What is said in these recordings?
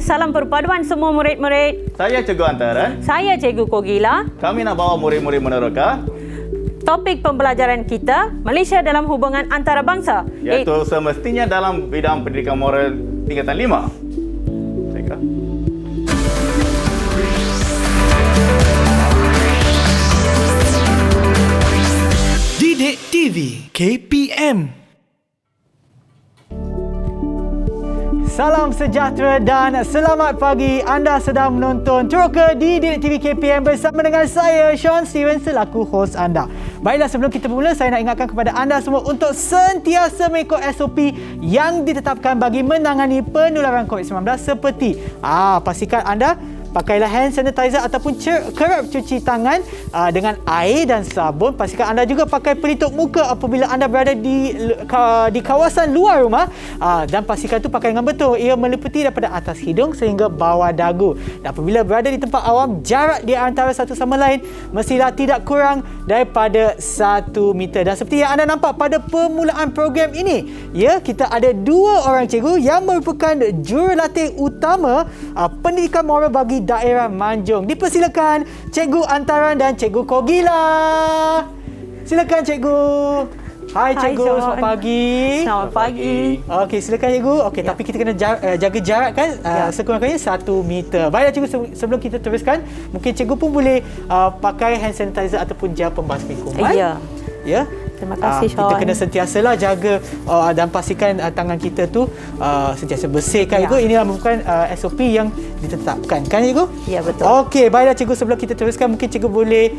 Salam perpaduan semua murid-murid. Saya Cikgu Antaran. Saya Cikgu Kogila. Kami nak bawa murid-murid meneroka. Topik pembelajaran kita, Malaysia dalam hubungan antarabangsa. Iaitu semestinya dalam bidang pendidikan moral tingkatan 5. Baiklah. Didik TV KPM. Salam sejahtera dan selamat pagi. Anda sedang menonton Teroka di Didik TV KPM bersama dengan saya, Sean Steven, selaku hos anda. Baiklah, sebelum kita bermula, saya nak ingatkan kepada anda semua untuk sentiasa mengikut SOP yang ditetapkan bagi menangani penularan COVID-19 seperti pastikan anda pakailah hand sanitizer ataupun kerap cuci tangan dengan air dan sabun. Pastikan anda juga pakai pelitup muka apabila anda berada di kawasan luar rumah. Dan pastikan tu pakai dengan betul. Ia meliputi daripada atas hidung sehingga bawah dagu. Dan apabila berada di tempat awam, jarak di antara satu sama lain mestilah tidak kurang daripada 1 meter. Dan seperti yang anda nampak pada permulaan program ini, kita ada 2 orang cikgu yang merupakan jurulatih utama pendidikan moral bagi daerah Manjung. Dipersilakan Cikgu Antaran dan Cikgu Kogila. Silakan Cikgu. Hai Cikgu, selamat pagi. Selamat pagi. Okey, silakan Cikgu. Okey, tapi kita kena jaga jarak kan, sekurang-kurangnya 1 meter. Baiklah Cikgu, sebelum kita teruskan, mungkin Cikgu pun boleh pakai hand sanitizer ataupun gel pembasmi kuman. Ya. Terima kasih, Sean. Kita kena sentiasalah jaga dan pastikan tangan kita tu sentiasa bersih kan, Cikgu. Inilah merupakan SOP yang ditetapkan kan, Cikgu? Ya, betul. Okey, baiklah Cikgu, sebelum kita teruskan, mungkin Cikgu boleh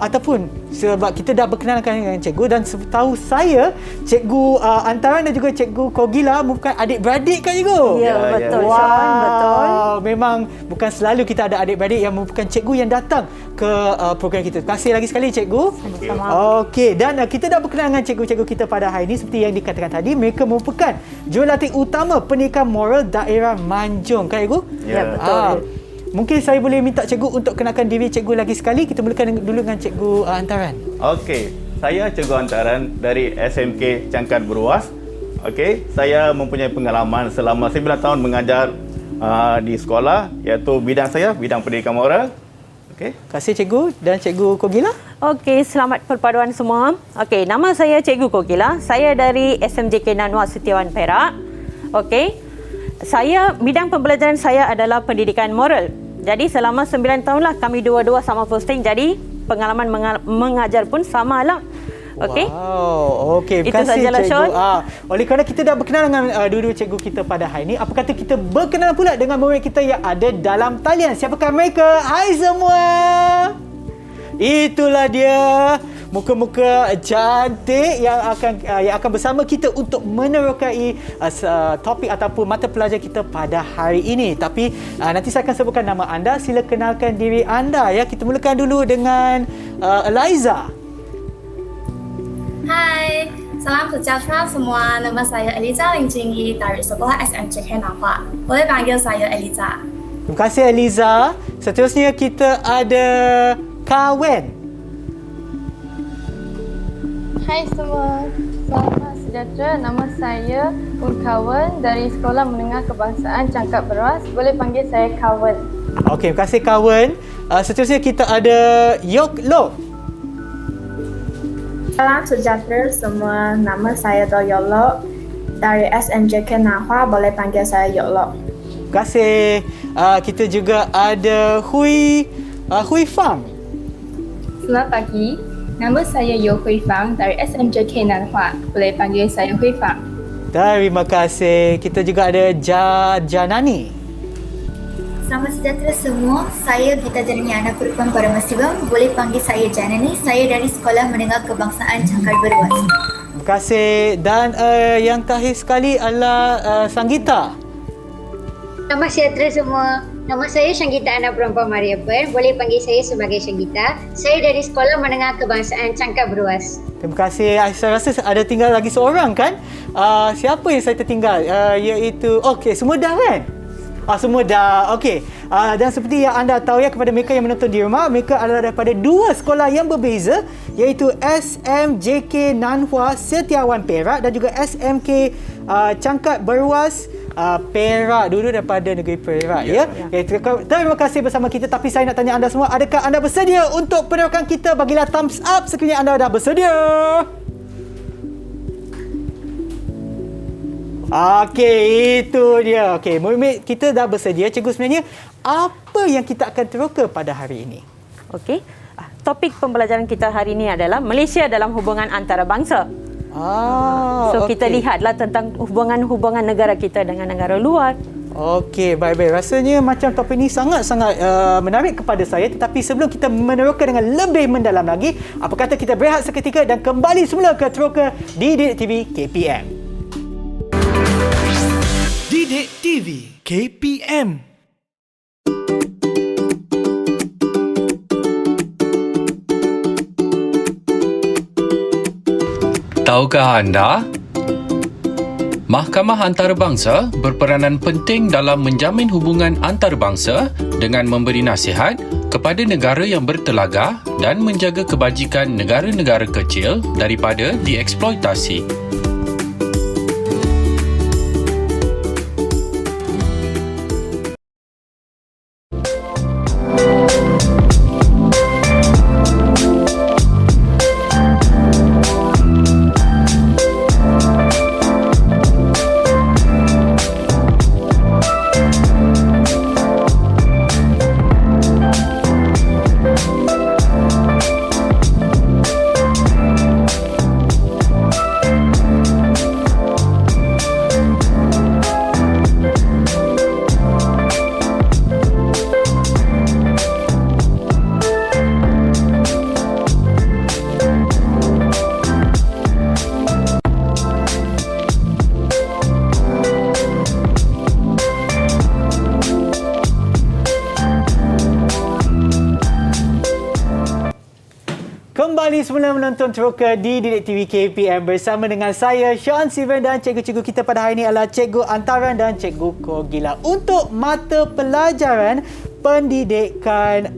ataupun sebab kita dah berkenalkan dengan Cikgu dan setahu saya Cikgu Antaran dan juga Cikgu Kogila merupakan adik-beradik kan, Cikgu? Ya, betul, Wow, Sean, betul. memang bukan selalu kita ada adik-beradik yang merupakan cikgu yang datang ke program kita. Terima kasih lagi sekali Cikgu. Sama-sama. Okey, dan kita dah berkenal dengan cikgu-cikgu kita pada hari ini. Seperti yang dikatakan tadi, mereka merupakan jurulatih utama pendidikan moral daerah Manjung kan, Cikgu? Ya, betul. Mungkin saya boleh minta cikgu untuk kenalkan diri cikgu lagi sekali. Kita mulakan dulu dengan Cikgu Antaran. Okey, saya Cikgu Antaran dari SMK Cangkat Beruas. Okey, saya mempunyai pengalaman selama 9 tahun mengajar di sekolah, iaitu bidang saya, bidang pendidikan moral. Okey. Terima kasih Cikgu. Dan Cikgu Kogila? Okey, selamat perpaduan semua. Okey, nama saya Cikgu Kogila. Saya dari SMJK Nanwa Setiawan Perak. Okey. Bidang pembelajaran saya adalah pendidikan moral. Jadi selama 9 tahunlah kami dua-dua sama posting. Jadi pengalaman mengajar pun samalah. Okey. Wow, okey. Terima kasih Cikgu. Oleh kerana kita dah berkenal dengan dua-dua cikgu kita pada hari ini, apa kata kita berkenal pula dengan murid kita yang ada dalam talian. Siapakah mereka? Hai semua. Itulah dia, muka-muka cantik yang akan bersama kita untuk menerokai topik ataupun mata pelajaran kita pada hari ini. Tapi nanti saya akan sebutkan nama anda. Sila kenalkan diri anda ya. Kita mulakan dulu dengan Eliza. Hai, salam sejahtera semua. Nama saya Eliza Ling Jingyi dari Sekolah SMJK Nanhua. Boleh panggil saya Eliza. Terima kasih Eliza. Seterusnya kita ada Kawen. Hai semua, selamat sejahtera. Nama saya Kawen dari Sekolah Menengah Kebangsaan Cangkat Beruas. Boleh panggil saya Kawen. Okey, terima kasih Kawen. Seterusnya kita ada Yok Lok. Salam sejahtera semua. Nama saya Do Yolok dari SMJK Nanhua. Boleh panggil saya Yolok. Terima kasih. Kita juga ada Hui Fang. Selamat pagi. Nama saya Yo Hui Fang dari SMJK Nanhua. Boleh panggil saya Hui Fang. Terima kasih. Kita juga ada Janani. Selamat sejahtera semua. Saya Gita Janani Perempuan Paramasiwam. Boleh panggil saya Janani. Saya dari Sekolah Menengah Kebangsaan Cangkat Beruas. Terima kasih. Dan yang terakhir sekali adalah Sanggita. Selamat sejahtera semua. Nama saya Sanggita Anak Perempuan Mariapan. Boleh panggil saya sebagai Sanggita. Saya dari Sekolah Menengah Kebangsaan Cangkat Beruas. Terima kasih. Saya rasa ada tinggal lagi seorang kan? Siapa yang saya tertinggal? Iaitu, okey, semua dah kan? Semua dah. Okey. Dan seperti yang anda tahu ya, kepada mereka yang menonton di rumah, mereka adalah daripada 2 sekolah yang berbeza, iaitu SMJK Nanhua Setiawan Perak dan juga SMK Cangkat Beruas Perak dulu, daripada negeri Perak ya. Terima kasih bersama kita, tapi saya nak tanya anda semua, adakah anda bersedia untuk penerokan kita? Bagilah thumbs up sekiranya anda dah bersedia. Okey, itu dia. Okey, murid-murid kita dah bersedia. Cikgu, sebenarnya apa yang kita akan teroka pada hari ini? Okey. Topik pembelajaran kita hari ini adalah Malaysia dalam hubungan antarabangsa. So kita lihatlah tentang hubungan negara kita dengan negara luar. Okey, baik-baik. Rasanya macam topik ini sangat-sangat menarik kepada saya. Tetapi sebelum kita meneroka dengan lebih mendalam lagi, apa kata kita berehat seketika dan kembali semula ke Teroka Didik TV KPM. Didik TV KPM. Tahukah anda? Mahkamah Antarabangsa berperanan penting dalam menjamin hubungan antarabangsa dengan memberi nasihat kepada negara yang bertelagah dan menjaga kebajikan negara-negara kecil daripada dieksploitasi. Kembali semula menonton Teroka di Didik TV KPM bersama dengan saya, Sean Steven, dan cikgu-cikgu kita pada hari ini adalah Cikgu Antaran dan Cikgu Kogila untuk mata pelajaran pendidikan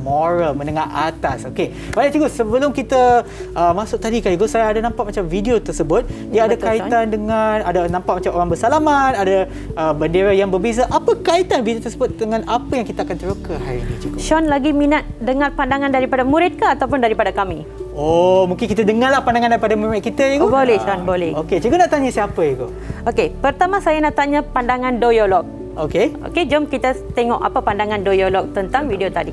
moral menengah atas. Okey. Baik cikgu, sebelum kita masuk tadi kan cikgu, saya ada nampak macam video tersebut. Dia ada kaitan dengan, ada nampak macam orang bersalaman, ada bendera yang berbeza. Apa kaitan video tersebut dengan apa yang kita akan teroka hari ini cikgu? Sean lagi minat dengar pandangan daripada murid ke ataupun daripada kami? Oh, mungkin kita dengarlah pandangan daripada murid kita cikgu. Boleh Sean, boleh. Okey, cikgu nak tanya siapa cikgu? Okey, pertama saya nak tanya pandangan doyolog. Okey. Okey, jom kita tengok apa pandangan doyolog tentang video tadi.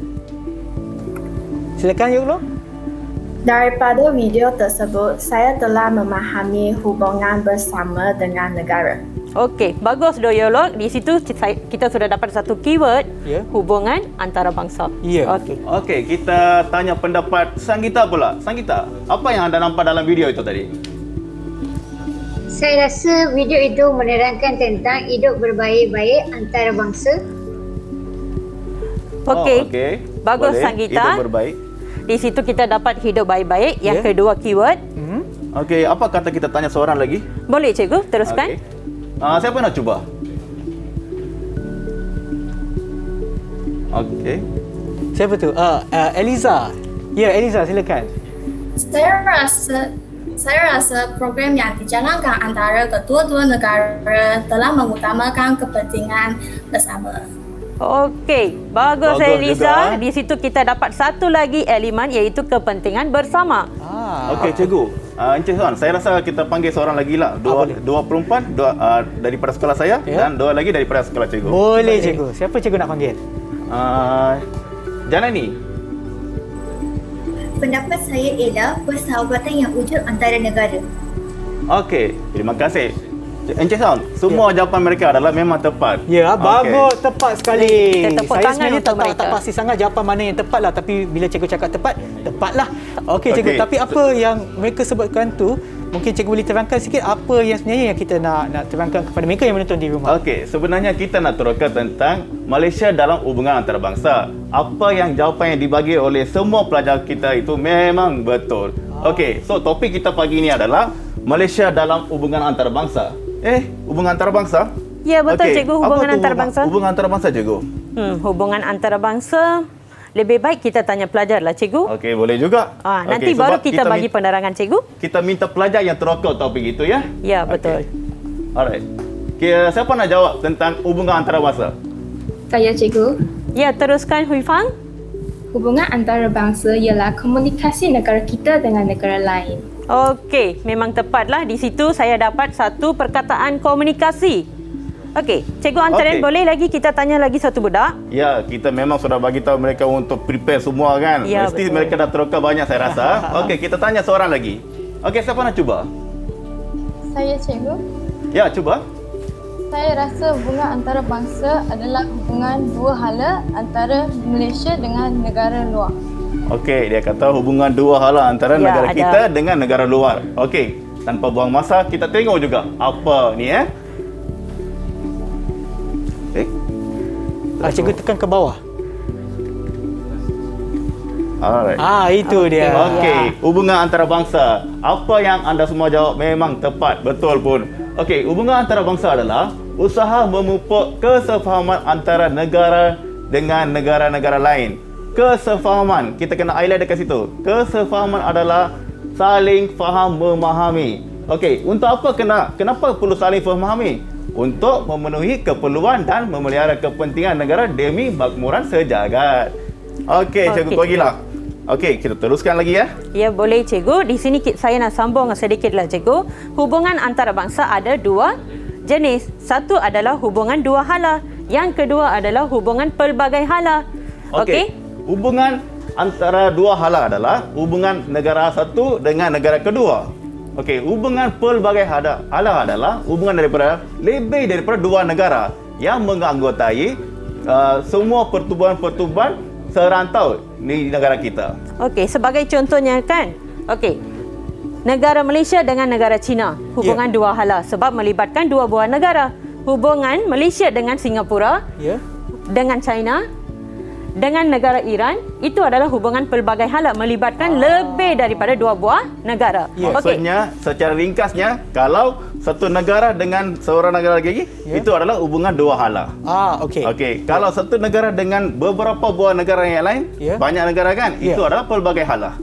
Silakan Yoglo. Daripada video tersebut, saya telah memahami hubungan bersama dengan negara. Okey, bagus doyolog. Di situ kita sudah dapat satu keyword, hubungan antarabangsa. Okey. Okey, kita tanya pendapat Sanggita pula. Sanggita, apa yang anda nampak dalam video itu tadi? Saya rasa video itu menerangkan tentang hidup berbaik-baik antarabangsa. Okey. Bagus boleh. Sanggita. Hidup berbaik. Di situ kita dapat hidup baik-baik. Yang kedua keyword. Okey, apa kata kita tanya seorang lagi? Boleh cikgu, teruskan. Okay. Siapa nak cuba? Okey. Siapa tu? Eliza. Ya, Eliza, silakan. Saya rasa program yang dijalankan antara kedua-dua negara telah mengutamakan kepentingan bersama. Okey, bagus Eliza. Di situ kita dapat satu lagi elemen iaitu kepentingan bersama. Okey cikgu. Encik Sean, saya rasa kita panggil seorang lagi lah. Dua perempuan, daripada sekolah saya dan dua lagi daripada sekolah cikgu. Boleh cikgu. Siapa cikgu nak panggil? Janani. Pendapat saya ialah persahabatan yang wujud antara negara. Okey, terima kasih. Encik Sean, semua jawapan mereka adalah memang tepat. Ya, bagus, tepat sekali. Saya sebenarnya tak pasti sangat jawapan mana yang tepat lah, tapi bila cikgu cakap tepat, tepatlah. Okey cikgu, tapi apa yang mereka sebutkan tu, mungkin cikgu boleh terangkan sikit apa yang sebenarnya yang kita nak terangkan kepada mereka yang menonton di rumah. Okey, sebenarnya kita nak teroka tentang Malaysia dalam hubungan antarabangsa. Apa yang jawapan yang dibagi oleh semua pelajar kita itu memang betul. Okey, so topik kita pagi ini adalah Malaysia dalam hubungan antarabangsa. Hubungan antarabangsa? Ya, betul cikgu, hubungan antarabangsa. Hubungan antarabangsa cikgu. Hubungan antarabangsa. Lebih baik kita tanya pelajar lah cikgu. Okey, boleh juga. Nanti baru kita bagi penerangan cikgu. Kita minta pelajar yang teroka topik itu ya. Ya, betul. Alright. siapa nak jawab tentang hubungan antarabangsa? Saya cikgu. Ya, teruskan Hui Fang. Hubungan antarabangsa ialah komunikasi negara kita dengan negara lain. Okey, memang tepatlah. Di situ saya dapat satu perkataan komunikasi. Okey, Cikgu Antaren, boleh lagi kita tanya lagi satu budak? Ya, kita memang sudah bagi tahu mereka untuk prepare semua kan. Ya, Mesti betul. mereka dah terluka banyak saya rasa. Okey, kita tanya seorang lagi. Okey, siapa nak cuba? Saya cikgu. Ya, cuba. Saya rasa hubungan antarabangsa adalah hubungan dua hala antara Malaysia dengan negara luar. Okey, dia kata hubungan dua hala antara Ya, negara ada. kita dengan negara luar. Okey, tanpa buang masa kita tengok juga apa ni Cikgu tekan ke bawah. Alright. Itu dia. Okey, hubungan antarabangsa. Apa yang anda semua jawab memang tepat, betul pun. Okey, hubungan antarabangsa adalah usaha memupuk kesefahaman antara negara dengan negara-negara lain. Kesefahaman, kita kena highlight dekat situ. Kesefahaman adalah saling faham memahami. Okey, untuk apa kenapa perlu saling memahami? Untuk memenuhi keperluan dan memelihara kepentingan negara demi makmuran sejagat. Okey, Cikgu Kogila. Okey, kita teruskan lagi ya. Ya, boleh Cikgu. Di sini saya nak sambung sedikitlah Cikgu. Hubungan antarabangsa ada dua jenis. Satu adalah hubungan dua hala. Yang kedua adalah hubungan pelbagai hala. Okey. Hubungan antara dua hala adalah hubungan negara satu dengan negara kedua. Okey, hubungan pelbagai hala adalah hubungan lebih daripada dua negara yang menganggotai semua pertubuhan-pertubuhan serantau di negara kita. Okey, sebagai contohnya kan. Okey. Negara Malaysia dengan negara China, hubungan dua hala sebab melibatkan dua buah negara. Hubungan Malaysia dengan Singapura, dengan China, dengan negara Iran, itu adalah hubungan pelbagai hala melibatkan lebih daripada dua buah negara. Maksudnya, secara ringkasnya, kalau satu negara dengan seorang negara lagi, itu adalah hubungan dua hala. Okey, kalau satu negara dengan beberapa buah negara yang lain, banyak negara kan, itu adalah pelbagai hala.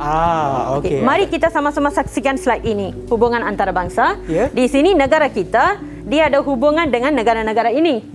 Okey. Mari kita sama-sama saksikan slide ini. Hubungan antarabangsa. Di sini negara kita, dia ada hubungan dengan negara-negara ini.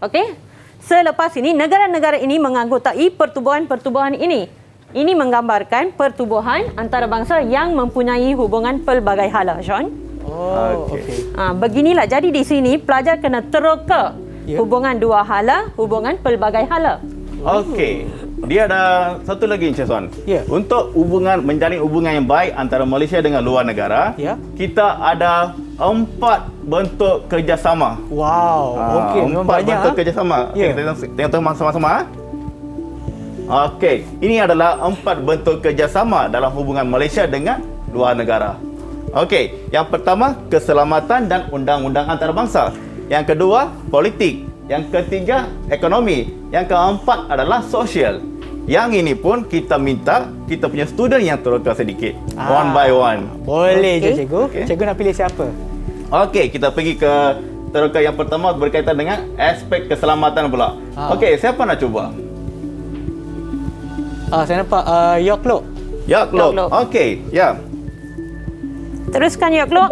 Okey. Selepas ini, negara-negara ini menganggotai pertubuhan-pertubuhan ini. Ini menggambarkan pertubuhan antarabangsa yang mempunyai hubungan pelbagai hala, Sean. Okey. Beginilah. Jadi di sini, pelajar kena tereka hubungan dua hala, hubungan pelbagai hala. Okey. Dia ada satu lagi Encik Suan. Untuk menjalin hubungan yang baik antara Malaysia dengan luar negara, kita ada 4 bentuk kerjasama. Okey, memang 4 banyak. bentuk kerjasama. Okey, kita tengok sama-sama. Okey, ini adalah 4 bentuk kerjasama dalam hubungan Malaysia dengan luar negara. Okey, yang pertama keselamatan dan undang-undang antarabangsa. Yang kedua, politik. Yang ketiga, ekonomi. Yang keempat adalah sosial. Yang ini pun kita minta kita punya student yang terluka sedikit. One by one. Boleh je Cikgu. Cikgu nak pilih siapa? Okey, kita pergi ke terluka yang pertama berkaitan dengan aspek keselamatan pula. Okey, siapa nak cuba? Saya nampak Yoklok. Yoklok. Okey, ya. Teruskan Yoklok.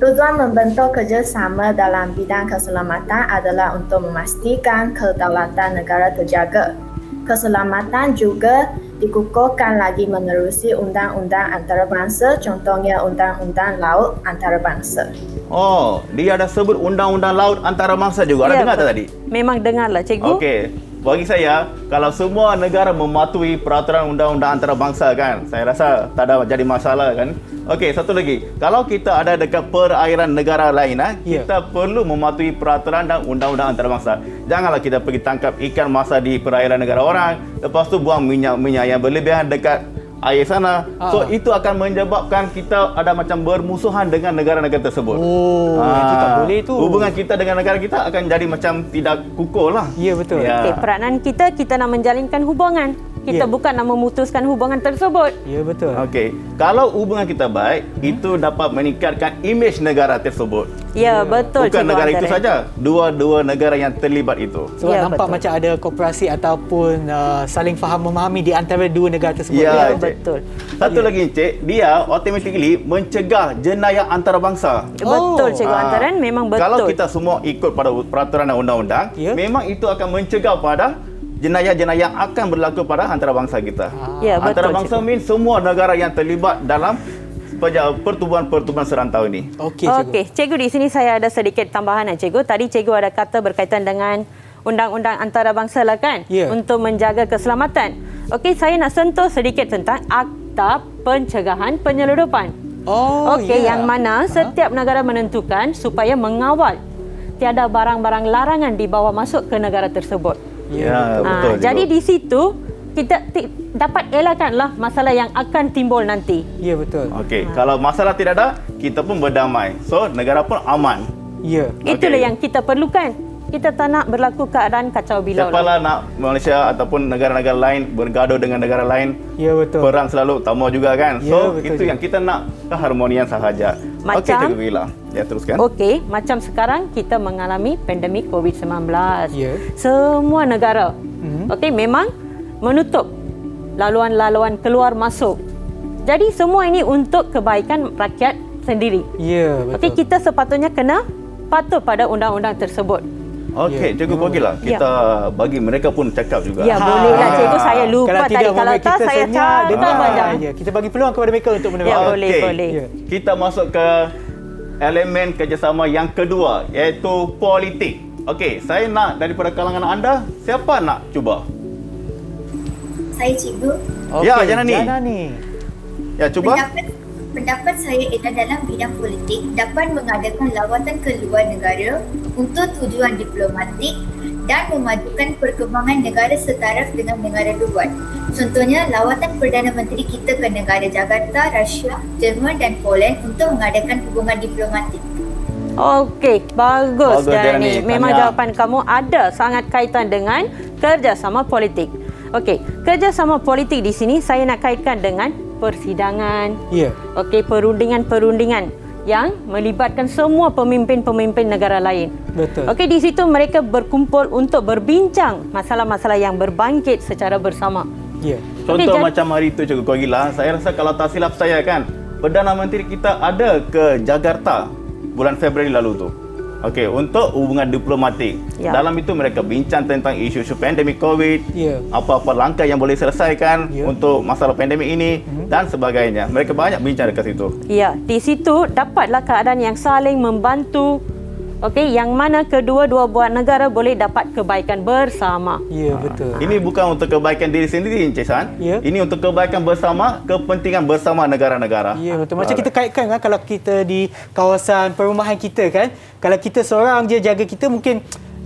Tujuan membentuk kerjasama dalam bidang keselamatan adalah untuk memastikan kedaulatan negara terjaga. Keselamatan juga dikukuhkan lagi menerusi undang-undang antarabangsa, contohnya undang-undang laut antarabangsa. Oh, dia ada sebut undang-undang laut antarabangsa juga. Anda dengar tak tadi? Memang dengarlah Cikgu. Okey. Bagi saya, kalau semua negara mematuhi peraturan undang-undang antarabangsa kan, saya rasa tak ada jadi masalah kan. Okey, satu lagi. Kalau kita ada dekat perairan negara lain, kita perlu mematuhi peraturan dan undang-undang antarabangsa. Janganlah kita pergi tangkap ikan masa di perairan negara orang, lepas tu buang minyak yang berlebihan dekat air sana. So itu akan menyebabkan kita ada macam bermusuhan dengan negara-negara tersebut. Itu tak boleh tu. Hubungan kita dengan negara kita akan jadi macam tidak kukuh lah. Ya, betul. Okey, peranan kita nak menjalinkan hubungan. Kita bukan nak memutuskan hubungan tersebut. Ya, betul. Okey, kalau hubungan kita baik, itu dapat meningkatkan imej negara tersebut. Ya, betul. Bukan Cikgu negara itu Antara. saja, dua-dua negara yang terlibat itu. Sebab Ya, nampak betul. macam ada kooperasi ataupun saling faham memahami di antara dua negara tersebut. Ya, Ya, betul. Satu lagi Encik, dia automatically mencegah jenayah antarabangsa. Betul, Cikgu Antaran. Memang betul. Kalau kita semua ikut pada peraturan dan undang-undang, memang itu akan mencegah pada jenayah-jenayah yang akan berlaku pada antarabangsa kita. Ya, betul, Antarabangsa means semua negara yang terlibat dalam pertubuhan-pertubuhan serantau ini. Okey, Cikgu, di sini saya ada sedikit tambahan, Cikgu. Tadi Cikgu ada kata berkaitan dengan undang-undang antarabangsa lah kan? Ya. Untuk menjaga keselamatan. Okey, saya nak sentuh sedikit tentang Akta Pencegahan Penyeludupan. Okey, yang mana setiap negara menentukan supaya mengawal tiada barang-barang larangan dibawa masuk ke negara tersebut. Ya, betul. Jadi di situ kita dapat elakkanlah masalah yang akan timbul nanti. Ya, betul. Okey, kalau masalah tidak ada, kita pun berdamai. So, negara pun aman. Ya. Itulah yang kita perlukan. Kita tak nak berlaku keadaan kacau bilau. Siapalah nak Malaysia ataupun negara-negara lain bergaduh dengan negara lain. Ya, betul. Perang selalu tamu juga kan. Ya, So, betul itu juga. yang kita nak, keharmonian sahaja. Okey, Macam- Cikgu Wila. Ya, teruskan. Okey, macam sekarang kita mengalami pandemik COVID-19. Ya. Semua negara, okey, memang menutup laluan-laluan keluar masuk. Jadi semua ini untuk kebaikan rakyat sendiri. Ya, betul. Okey, kita sepatutnya kena patuh pada undang-undang tersebut. Okey, Cikgu pergilah. Kita bagi mereka pun cakap juga. Ya, bolehlah Cikgu. Saya lupa tadi. Kalau tak, saya cakap aja. Ya, kita bagi peluang kepada mereka untuk menerima. Ya, boleh, Okey, boleh. Kita masuk ke elemen kerjasama yang kedua, iaitu politik. Okey, saya nak daripada kalangan anda, siapa nak cuba? Saya cikgu. Ya, Janani. Ya, cuba. Pendapat saya ialah dalam bidang politik dapat mengadakan lawatan ke luar negara untuk tujuan diplomatik dan memajukan perkembangan negara setaraf dengan negara luar. Contohnya, lawatan Perdana Menteri kita ke negara Jakarta, Rusia, Jerman dan Poland untuk mengadakan hubungan diplomatik. Okey, bagus Bagus, Janani. Janani. Memang Tahniah. jawapan kamu ada sangat kaitan dengan kerjasama politik. Okey, kerjasama politik di sini saya nak kaitkan dengan persidangan. Ya. Okey, perundingan-perundingan yang melibatkan semua pemimpin-pemimpin negara lain. Betul. Okey, di situ mereka berkumpul untuk berbincang masalah-masalah yang berbangkit secara bersama. Ya. Contoh Okey, macam hari itu Cikgu Kogila, saya rasa kalau tak silap saya kan, Perdana Menteri kita ada ke Jakarta bulan Februari lalu tu. Okey, untuk hubungan diplomatik. Ya. Dalam itu mereka bincang tentang isu-isu pandemik COVID, Ya. apa-apa langkah yang boleh selesaikan Ya. untuk masalah pandemik ini dan sebagainya. Mereka banyak bincang dekat situ. Ya, di situ dapatlah keadaan yang saling membantu. Okey, yang mana kedua-dua buah negara boleh dapat kebaikan bersama. Ya, betul. Ini bukan untuk kebaikan diri sendiri, Encik San. Ya. Ini untuk kebaikan bersama, kepentingan bersama negara-negara. Ya, betul. Macam kita kaitkan kan, kalau kita di kawasan perumahan kita kan, kalau kita seorang je jaga kita mungkin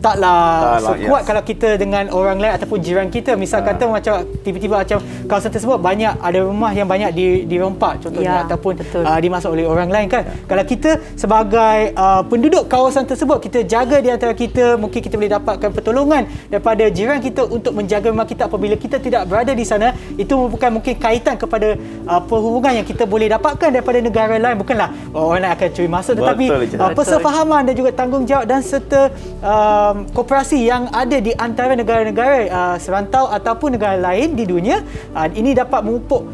taklah sekuat kalau kita dengan orang lain ataupun jiran kita. Misal kata macam tiba-tiba macam kawasan tersebut banyak ada rumah yang banyak dirompak contohnya, Ya, ataupun dimasuk oleh orang lain kan. Kalau kita sebagai penduduk kawasan tersebut, kita jaga di antara kita, mungkin kita boleh dapatkan pertolongan daripada jiran kita untuk menjaga rumah kita apabila kita tidak berada di sana. Itu merupakan mungkin kaitan kepada perhubungan yang kita boleh dapatkan daripada negara lain. Bukanlah orang lain akan curi masuk, tetapi persefahaman dan juga tanggungjawab dan serta kooperasi yang ada di antara negara-negara serantau ataupun negara lain di dunia, ini dapat memupuk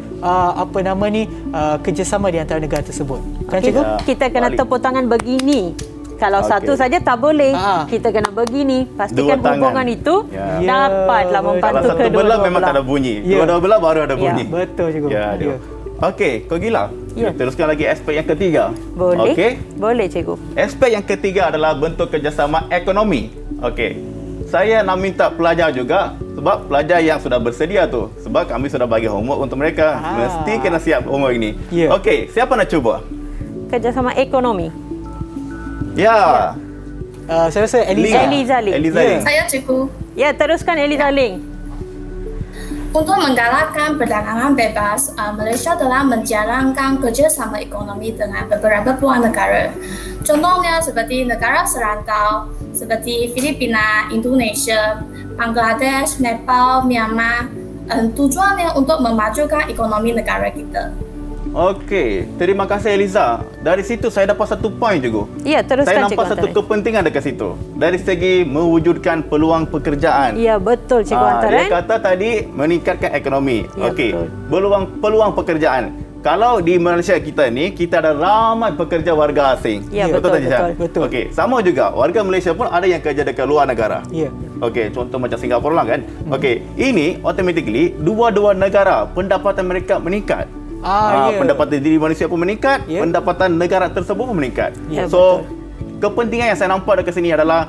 kerjasama di antara negara tersebut. Kan, Cikgu? Kita kena tepuk tangan begini. Kalau satu saja tak boleh. Kita kena begini. Pastikan hubungan itu dapatlah membantu Kalau satu kedua-dua belah memang tak ada bunyi. Dua-dua belah baru ada bunyi. Betul, Cikgu. Ya. Okey, Kak Gila. Teruskan lagi aspek yang ketiga. Boleh. Okey. Boleh, Cikgu. Aspek yang ketiga adalah bentuk kerjasama ekonomi. Okey. Saya nak minta pelajar juga, sebab pelajar yang sudah bersedia tu, sebab kami sudah bagi homework untuk mereka. Mesti kena siap homework ini. Okey, siapa nak cuba? Kerjasama ekonomi. Ya. Saya rasa Eliza Ling. Saya cikgu. Ya, teruskan Eliza Ling. Untuk menggalakkan perdagangan bebas, Malaysia telah menjalankan kerjasama ekonomi dengan beberapa buah negara. Contohnya seperti negara serantau, seperti Filipina, Indonesia, Bangladesh, Nepal, Myanmar, tujuannya untuk memajukan ekonomi negara kita. Okey, terima kasih Eliza. Dari situ saya dapat satu poin juga. Ya, teruskan Saya nampak Cikgu satu Antaran. kepentingan dekat situ. Dari segi mewujudkan peluang pekerjaan. Ya, betul Cikgu Antaran. Dia kata tadi meningkatkan ekonomi. Ya, Okey, betul. peluang pekerjaan. Kalau di Malaysia kita ni, kita ada ramai pekerja warga asing. Ya, betul, tak, Cishan? betul. Okey, sama juga warga Malaysia pun ada yang kerja dekat luar negara. Ya. Okey, contoh macam Singapura lah kan. Okey, ini automatically dua-dua negara pendapatan mereka meningkat. Ya. Pendapatan diri manusia pun meningkat, Ya. pendapatan negara tersebut pun meningkat. Ya, So, kepentingan yang saya nampak dekat sini adalah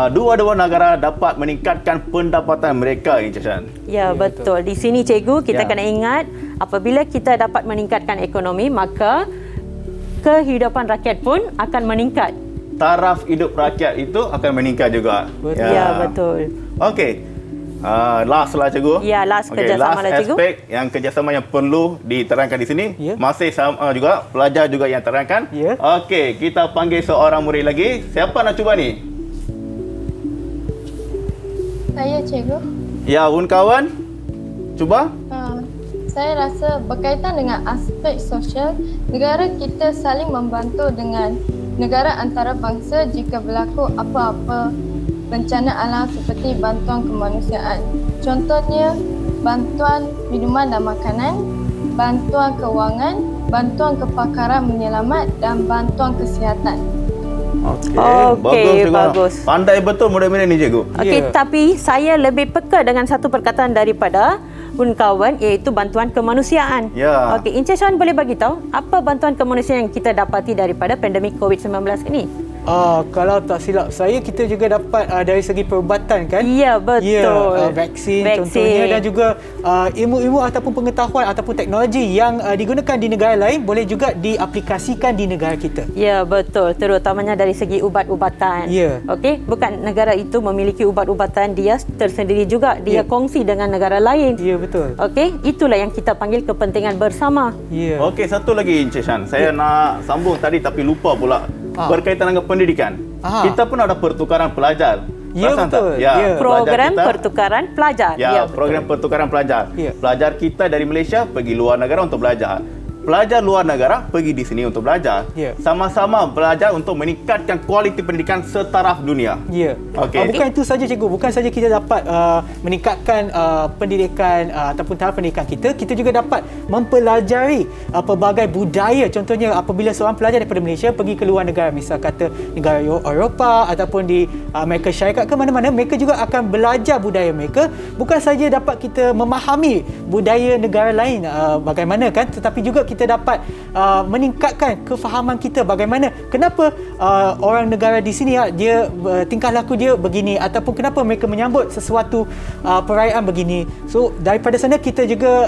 dua-dua negara dapat meningkatkan pendapatan mereka, Encik Shan. Ya, betul. Di sini Cikgu, kita Ya. kena ingat apabila kita dapat meningkatkan ekonomi, maka kehidupan rakyat pun akan meningkat. Taraf hidup rakyat itu akan meningkat juga. Betul. Ya, betul. Okey. Last lah cikgu. Ya, last Okey, kerjasama last lah, cikgu. aspek yang kerjasama yang perlu diterangkan di sini. Ya. Masih sama juga, pelajar juga yang terangkan. Ya. Okey, kita panggil seorang murid lagi. Siapa nak cuba ni? Saya cikgu. Ya, kawan. Cuba. Saya rasa berkaitan dengan aspek sosial, negara kita saling membantu dengan negara antarabangsa jika berlaku apa-apa bencana alam seperti bantuan kemanusiaan. Contohnya, bantuan minuman dan makanan, bantuan kewangan, bantuan kepakaran menyelamat dan bantuan kesihatan. Okey, bagus. Pandai betul murid-murid ni cikgu. Okey, Ya. tapi saya lebih peka dengan satu perkataan daripada kawan, iaitu bantuan kemanusiaan. Ya. Okey, Encik Shan boleh bagi tahu apa bantuan kemanusiaan yang kita dapati daripada pandemik COVID-19 ini? Kalau tak silap saya, kita juga dapat dari segi perubatan kan? Ya, betul. Ya, vaksin contohnya, dan juga ilmu-ilmu ataupun pengetahuan ataupun teknologi yang digunakan di negara lain boleh juga diaplikasikan di negara kita. Ya, betul. Terutamanya dari segi ubat-ubatan. Ya. Okey, bukan negara itu memiliki ubat-ubatan dia tersendiri juga. Dia kongsi dengan negara lain. Ya, betul. Okey, itulah yang kita panggil kepentingan bersama. Ya. Okey, satu lagi Encik Shan. Saya nak sambung tadi tapi lupa pula. Berkaitan dengan pendidikan. Kita pun ada pertukaran pelajar. Ya, Perasan betul. tak? Ya, Ya. Program kita, pertukaran pelajar. Ya, betul. program pertukaran pelajar. Ya. Pelajar kita dari Malaysia pergi luar negara untuk belajar. Pelajar luar negara pergi di sini untuk belajar. Ya. Sama-sama belajar untuk meningkatkan kualiti pendidikan setaraf dunia. Ya. Okey. Bukan itu saja cikgu, bukan saja kita dapat meningkatkan pendidikan ataupun taraf pendidikan kita juga dapat mempelajari pelbagai budaya. Contohnya apabila seorang pelajar daripada Malaysia pergi ke luar negara, misal kata negara Eropah ataupun di Amerika Syarikat ke mana-mana, mereka juga akan belajar budaya mereka. Bukan saja dapat kita memahami budaya negara lain bagaimana kan, tetapi juga kita dapat meningkatkan kefahaman kita bagaimana kenapa orang negara di sini dia tingkah laku dia begini, ataupun kenapa mereka menyambut sesuatu perayaan begini. So daripada sana kita juga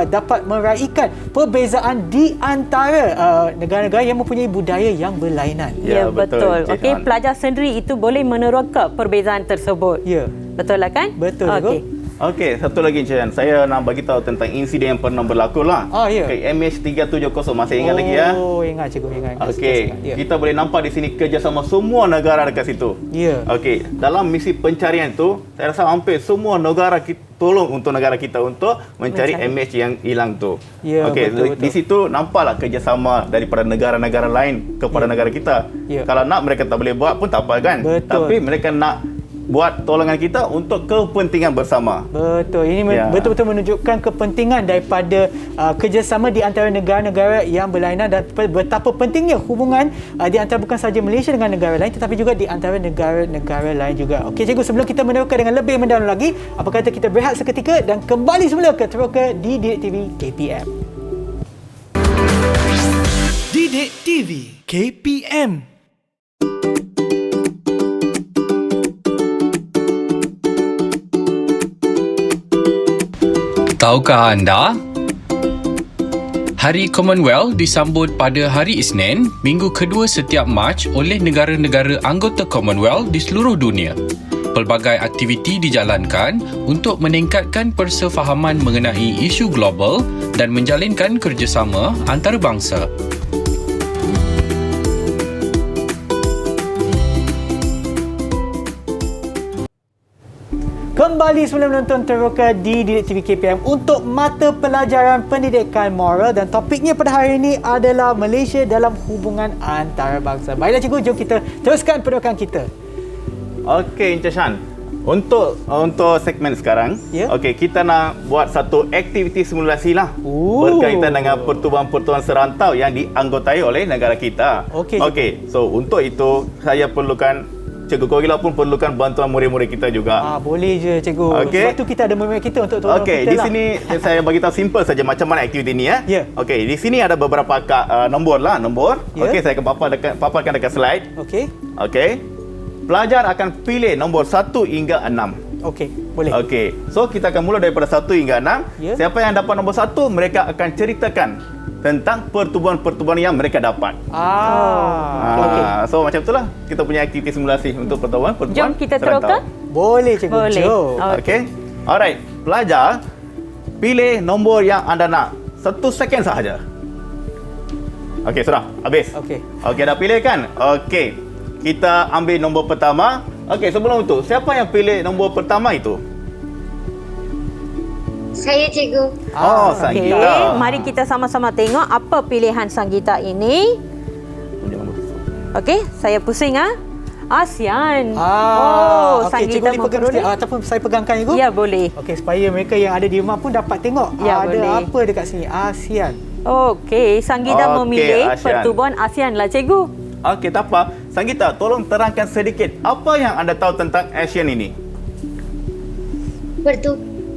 dapat meraihkan perbezaan di antara negara-negara yang mempunyai budaya yang berlainan. Ya, betul. Encik Okey, Shan. pelajar sendiri itu boleh meneroka perbezaan tersebut. Ya. Betul lah kan? Betul, Okey. Okey, satu lagi Encik Shan. Saya nak bagi tahu tentang insiden yang pernah berlaku lah. Ya. Okay, MH370 masih ingat lagi ya? Oh, ingat cikgu, ingat. Okey, Ya. kita boleh nampak di sini kerjasama semua negara dekat situ. Ya. Okey, dalam misi pencarian tu, saya rasa hampir semua negara kita tolong untuk negara kita untuk mencari MH yang hilang tu. Ya, Okey, betul. di situ nampaklah kerjasama daripada negara-negara lain kepada negara kita. Ya. Kalau nak mereka tak boleh buat pun tak apa kan? Betul. Tapi mereka nak buat tolongan kita untuk kepentingan bersama. Betul. Ini Ya. betul-betul menunjukkan kepentingan daripada kerjasama di antara negara-negara yang berlainan dan betapa pentingnya hubungan di antara bukan sahaja Malaysia dengan negara lain tetapi juga di antara negara-negara lain juga. Okey cikgu, sebelum kita meneroka dengan lebih mendalam lagi, apa kata kita berehat seketika dan kembali semula ke Teroka di Didik TV KPM. Didik TV KPM. Tahukah anda? Hari Commonwealth disambut pada hari Isnin, minggu kedua setiap Mac oleh negara-negara anggota Commonwealth di seluruh dunia. Pelbagai aktiviti dijalankan untuk meningkatkan persefahaman mengenai isu global dan menjalinkan kerjasama antarabangsa. Kembali semula menonton Teroka di Didik TV KPM untuk mata pelajaran pendidikan moral, dan topiknya pada hari ini adalah Malaysia dalam hubungan antarabangsa. Baiklah cikgu, jom kita teruskan perokan kita. Okey, Encik Shan. Untuk segmen sekarang, okey, kita nak buat satu aktiviti simulasi lah berkaitan dengan pertubuhan-pertubuhan serantau yang dianggotai oleh negara kita. Okey, so untuk itu saya perlukan Cikgu Kogila pun perlukan bantuan murid-murid kita juga. Boleh je cikgu. Sebab tu kita ada murid kita untuk tolong kita di sini saya bagi tahu simple saja macam mana aktiviti ni ya. Okey, di sini ada beberapa nombor. Okey, saya akan paparkan dekat slide. Okey. Pelajar akan pilih nombor 1 hingga 6. Okey, boleh. Okey. So kita akan mula daripada 1 hingga 6. Siapa yang dapat nombor 1, mereka akan ceritakan tentang pertubuhan-pertubuhan yang mereka dapat. So macam itulah kita punya aktiviti simulasi untuk pertubuhan-pertubuhan. Jom kita teruskan. Boleh cikgu. Boleh. Okey. Alright. Pelajar, pilih nombor yang anda nak. 1 second sahaja. Okey, sudah. Habis. Okey, dah pilih kan? Okey. Kita ambil nombor pertama. Okey, sebelum itu, siapa yang pilih nombor pertama itu? Saya cikgu. Sanggita. Mari kita sama-sama tengok apa pilihan Sanggita ini. Okey, saya pusing ASEAN. Sanggita memperoleh. Ataupun saya pegangkan cikgu? Ya, boleh. Okey, supaya mereka yang ada di rumah pun dapat tengok ada boleh. apa dekat sini. ASEAN. Okey, Sanggita memilih ASEAN. pertubuhan ASEAN lah cikgu. Okey, tak apa. Sanggita, tolong terangkan sedikit apa yang anda tahu tentang ASEAN ini.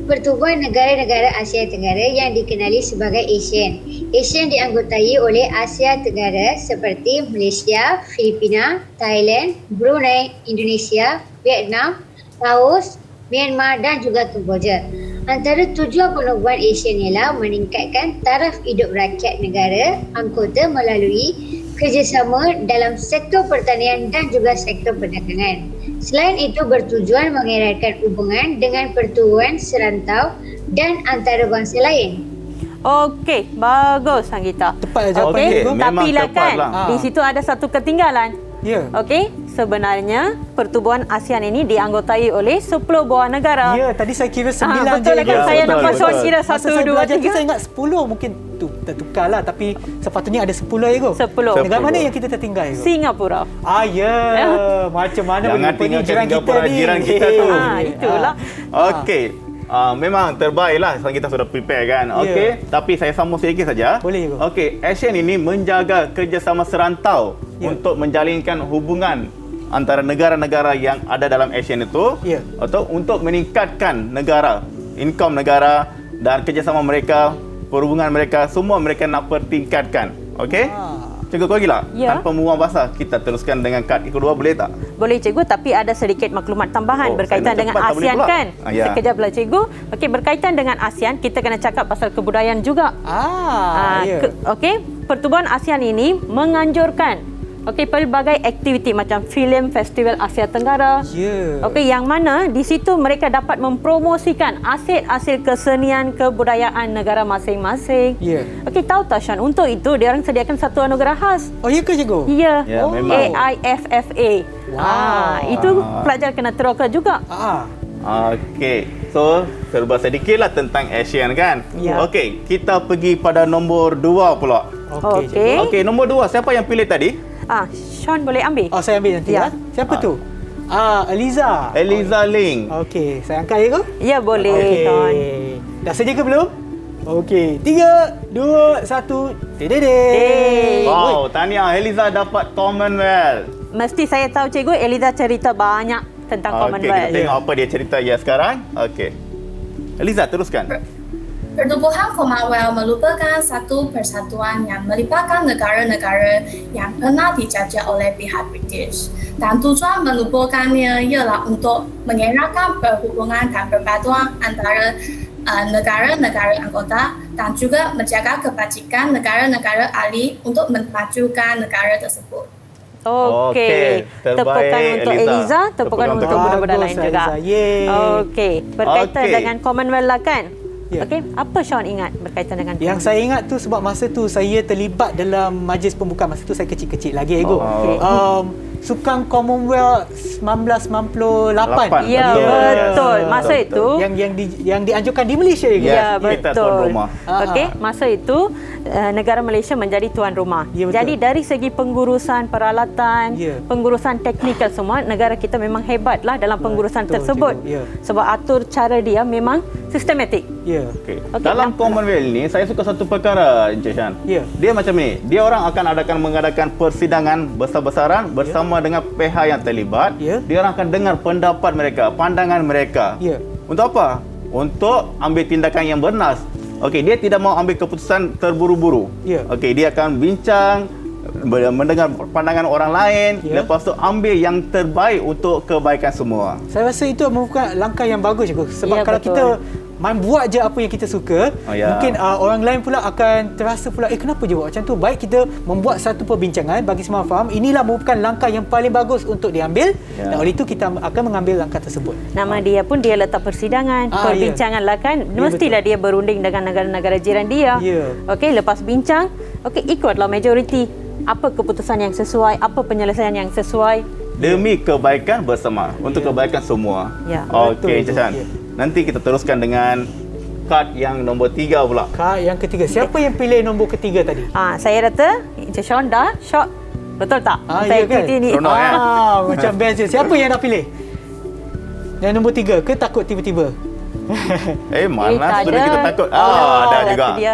Pertubuhan negara-negara Asia Tenggara yang dikenali sebagai ASEAN. ASEAN dianggotai oleh Asia Tenggara seperti Malaysia, Filipina, Thailand, Brunei, Indonesia, Vietnam, Laos, Myanmar dan juga Kemboja. Antara tujuan perlombaan ASEAN ialah meningkatkan taraf hidup rakyat negara anggota melalui kerjasama dalam sektor pertanian dan juga sektor perdagangan. Selain itu, bertujuan mengeratkan hubungan dengan pertubuhan serantau dan antarabangsa lain. Okey, bagus Sanggita. Tepat jawapan cikgu. Tapi lah kan, di situ ada satu ketinggalan. Okey, sebenarnya pertubuhan ASEAN ini dianggotai oleh 10 buah negara. Ya, tadi saya kira 9 betul lah kan, saya dapat short kira 1, 2, 3. Saya ingat 10 mungkin tertukar lah, tapi sepatutnya ada 10 cikgu. 10. Negara mana yang kita tertinggal cikgu? Singapura. Macam mana jangan tinggalkan Singapura, jiran kita tu. Itulah. Okey. Memang terbaiklah kita sudah prepare kan. Okey, tapi saya sambung sedikit saja. Boleh cikgu. Okey, ASEAN ini menjaga kerjasama serantau untuk menjalinkan hubungan antara negara-negara yang ada dalam ASEAN itu atau untuk meningkatkan negara, income negara dan kerjasama mereka, perhubungan mereka, semua mereka nak pertingkatkan. Okey? Cikgu Kogila, tanpa membuang masa, kita teruskan dengan kad kedua, boleh tak? Boleh cikgu, tapi ada sedikit maklumat tambahan berkaitan dengan ASEAN kan? Sekejaplah cikgu. Okey, berkaitan dengan ASEAN, kita kena cakap pasal kebudayaan juga. Okey, pertubuhan ASEAN ini menganjurkan pelbagai aktiviti macam filem Festival Asia Tenggara. Okey, yang mana di situ mereka dapat mempromosikan aset-aset kesenian kebudayaan negara masing-masing. Okey, tahu tak Shan, untuk itu dia orang sediakan satu anugerah khas. Ya ke cikgu? Ya. Memang. AIFFA. Itu pelajar kena teroka juga. Okey. So, serba sedikitlah tentang ASEAN kan? Okey, kita pergi pada nombor 2 pula. Okey, nombor 2, siapa yang pilih tadi? Sean boleh ambil. Saya ambil nanti ya. Siapa tu? Eliza. Eliza Ling. Okey, saya angkat ya ke? Ya, boleh Sean. Dah sedia ke belum? Okey, 3, 2, 1. Dedede. Wow, tahniah, Eliza dapat Commonwealth. Mesti saya tahu cikgu, Eliza cerita banyak tentang Commonwealth. Kita tengok apa dia cerita sekarang. Okey. Eliza, teruskan. Pertubuhan Commonwealth merupakan satu persatuan yang melibatkan negara-negara yang pernah dijajah oleh pihak British. Dan tujuan menubuhkannya ialah untuk mengeratkan perhubungan dan perpaduan antara negara-negara anggota dan juga menjaga kebajikan negara-negara ahli untuk memajukan negara tersebut. Okey. Tepukan untuk Eliza, tepukan untuk budak-budak lain juga. Okey, berkaitan dengan Commonwealth lah kan? Okey, apa Sean ingat berkaitan dengan yang saya ingat tu sebab masa tu saya terlibat dalam majlis pembukaan. Masa tu saya kecil-kecil lagi ego. Sukan Commonwealth 1998. Ya, betul. Masa itu yang dianjurkan di Malaysia juga. Ya, kita tuan betul. rumah. Okey, masa itu negara Malaysia menjadi tuan rumah. Ya, betul. Jadi dari segi pengurusan peralatan, pengurusan teknikal semua, negara kita memang hebatlah dalam pengurusan tersebut. Sebab atur cara dia memang sistematik. Ya. Okay. Dalam Commonwealth ni saya suka satu perkara, Encik Shan. Dia macam ni. Dia orang akan mengadakan persidangan besar-besaran bersama dengan pihak yang terlibat. Dia orang akan dengar pendapat mereka, pandangan mereka. Untuk apa? Untuk ambil tindakan yang benar. Okey, dia tidak mau ambil keputusan terburu-buru. Okey, dia akan bincang, mendengar pandangan orang lain, lepas tu ambil yang terbaik untuk kebaikan semua. Saya rasa itu merupakan langkah yang bagus juga. Sebab kalau betul. kita main buat je apa yang kita suka, mungkin orang lain pula akan terasa pula, kenapa je buat macam tu? Baik kita membuat satu perbincangan bagi semua faham, inilah merupakan langkah yang paling bagus untuk diambil, dan oleh itu kita akan mengambil langkah tersebut. Nama dia pun dia letak persidangan, perbincangan lah kan. Mestilah dia berunding dengan negara-negara jiran dia. Okey, lepas bincang, ikutlah majoriti. Apa keputusan yang sesuai, apa penyelesaian yang sesuai. Demi kebaikan bersama, untuk kebaikan semua. Okey, Encik Shan. Nanti kita teruskan dengan kad yang nombor 3 pula. Kad yang ketiga. Siapa yang pilih nombor ketiga tadi? Saya rasa Encik Sean dah shot. Betul tak? Ya kan? Ni. Macam best je. Siapa yang nak pilih? Yang nombor 3 ke takut tiba-tiba? Mana sudah kita takut. Dah juga.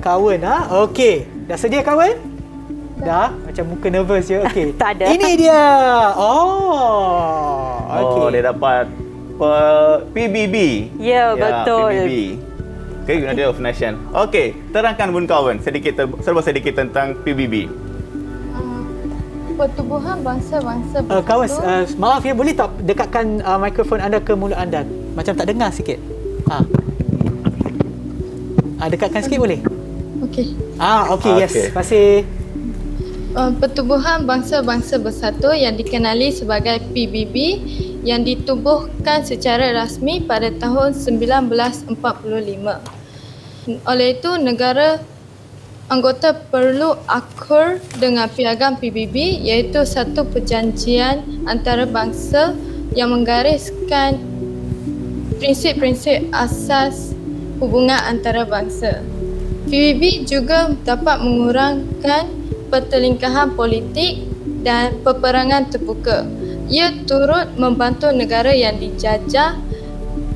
Kawan. Okey. Dah sedia kawan? Dah? Macam muka nervous je. Okey. Tak ada. Ini dia. Dia dapat PBB. Ya, betul. PBB. Okay, United of Nations. Okey, terangkan Bun kawan serba sedikit tentang PBB. Pertubuhan bangsa-bangsa bersatu. Kawan, maaf ya, boleh tak dekatkan mikrofon anda ke mulut anda? Macam tak dengar sikit. Dekatkan sikit boleh? Okey. Okey, yes. Terima kasih. Pertubuhan Bangsa-Bangsa Bersatu yang dikenali sebagai PBB yang ditubuhkan secara rasmi pada tahun 1945. Oleh itu, negara anggota perlu akur dengan piagam PBB, iaitu satu perjanjian antarabangsa yang menggariskan prinsip-prinsip asas hubungan antarabangsa. PBB juga dapat mengurangkan pertelingkahan politik dan peperangan terbuka. Ia turut membantu negara yang dijajah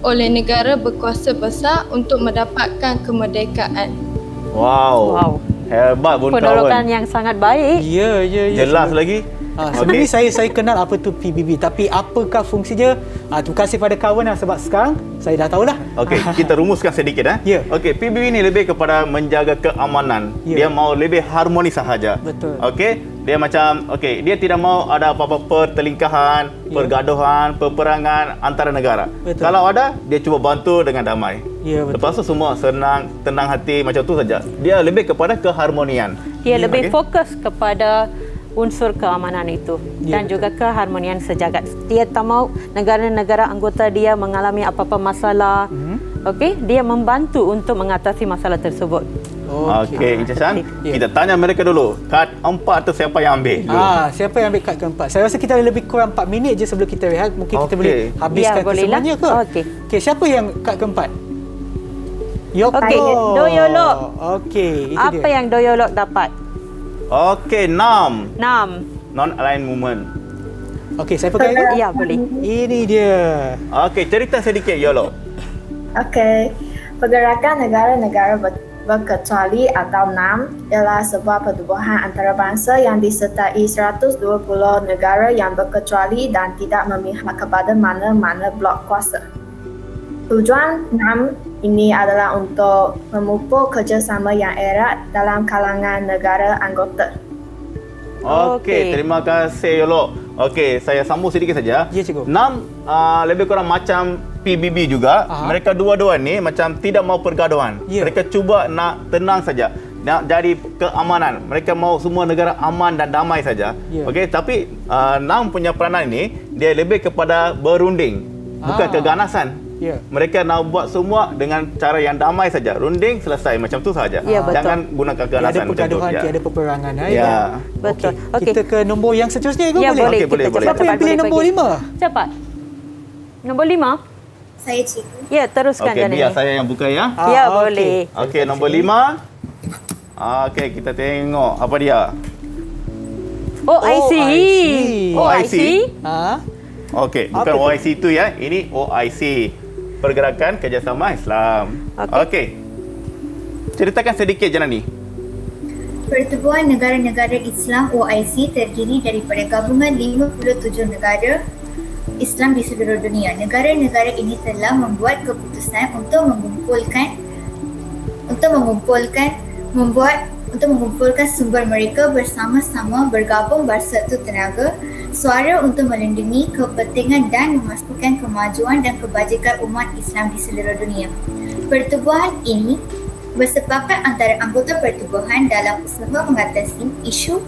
oleh negara berkuasa besar untuk mendapatkan kemerdekaan. Wow. Hebat Bun kawan. Penolakan yang sangat baik. Ya. Jelas lagi. Sebenarnya saya kenal apa tu PBB, tapi apakah fungsinya? Terima kasih pada kawan sebab sekarang saya dah tahulah. Okey, kita rumuskan sedikit. Okey, PBB ni lebih kepada menjaga keamanan. Dia mau lebih harmoni sahaja. Betul. Okey, dia macam dia tidak mau ada apa-apa pertelingkahan, pergaduhan, peperangan antara negara. Betul. Kalau ada, dia cuba bantu dengan damai. Betul. Lepas tu semua senang, tenang hati macam tu saja. Dia lebih kepada keharmonian. Dia lebih fokus kepada unsur keamanan itu dan juga keharmonian sejagat. Dia tak mahu negara-negara anggota dia mengalami apa-apa masalah. Okey, dia membantu untuk mengatasi masalah tersebut. Okey, Encik Shan, kita tanya mereka dulu. Kad 4 tu siapa yang ambil? Siapa yang ambil kad keempat? Saya rasa kita ada lebih kurang 4 minit je sebelum kita rehat. Mungkin kita boleh habiskan semuanya ke? Okey, siapa yang kad keempat? Yoko. Doyolok. Okey, itu apa dia. yang Doyolok dapat? Okey, 6. 6. Non-aligned movement. Okey, saya pegang dulu. Ya, boleh. Ini dia. Okey, cerita sedikit Yolo. Okey, pergerakan negara-negara berkecuali atau NAM ialah sebuah pertubuhan antarabangsa yang disertai 120 negara yang berkecuali dan tidak memihak kepada mana-mana blok kuasa. Tujuan NAM ini adalah untuk memupuk kerjasama yang erat dalam kalangan negara anggota. Okey, terima kasih Yolo. Okey, saya sambung sedikit saja. Ya, cikgu. NAM lebih kurang macam PBB juga. Mereka dua-dua ni macam tidak mau pergaduhan. Mereka cuba nak tenang saja. Nak jadi keamanan. Mereka mau semua negara aman dan damai saja. Okey, tapi NAM punya peranan ini dia lebih kepada berunding, bukan keganasan. Ya. Mereka nak buat semua dengan cara yang damai saja. Runding, selesai. Macam tu saja. Ya, betul. Jangan gunakan Tiada kekerasan macam tu. pergaduhan, tiada peperangan. Ya. Betul. Okey. Kita ke nombor yang seterusnya, Cikgu, Ya, boleh? boleh. Okey, boleh, Kita boleh. Siapa yang pilih nombor 5? Cepat. Nombor 5? Saya cikgu. Ya, teruskan Okey, Janani. biar saya yang buka ya. Ya, boleh. Okey, nombor 5. Okey, kita tengok apa dia. OIC. OIC. Ha? Okey, bukan Apa tu? OIC itu ya. Ini OIC. Pergerakan Kerjasama Islam. Okey. Ceritakan sedikit Janani. Pertubuhan Negara-Negara Islam OIC terdiri daripada gabungan 57 negara Islam di seluruh dunia. Negara-negara ini telah membuat keputusan untuk mengumpulkan sumber mereka bersama-sama bergabung bersatu tenaga suara untuk melindungi kepentingan dan memastikan kemajuan dan kebajikan umat Islam di seluruh dunia. Pertubuhan ini bersepakat antara anggota pertubuhan dalam usaha mengatasi isu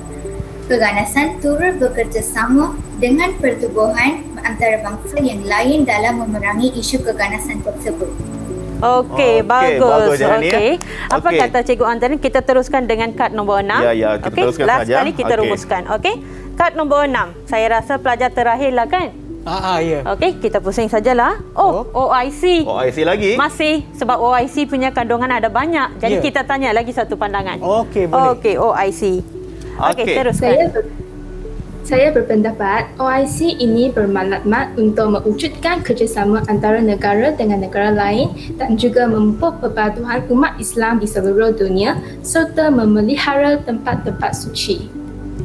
keganasan turut bekerjasama dengan pertubuhan antarabangsa yang lain dalam memerangi isu keganasan tersebut. Okey, bagus. Janani, Okey. Apa Okey. kata Cikgu Antara? Kita teruskan dengan kad nombor 6. Ya, kita teruskan last saja. kali kita Okey. rumuskan. Okey. Kad nombor 6. Saya rasa pelajar terakhir lah kan? Ya. Okey, kita pusing sajalah. OIC. OIC lagi? Masih, sebab OIC punya kandungan ada banyak. Jadi Ya. kita tanya lagi satu pandangan. Okey, boleh. Okey, OIC. Okey, Okey. teruskan. Saya berpendapat OIC ini bermakna untuk mewujudkan kerjasama antara negara dengan negara lain dan juga memupuk perpaduan umat Islam di seluruh dunia serta memelihara tempat-tempat suci.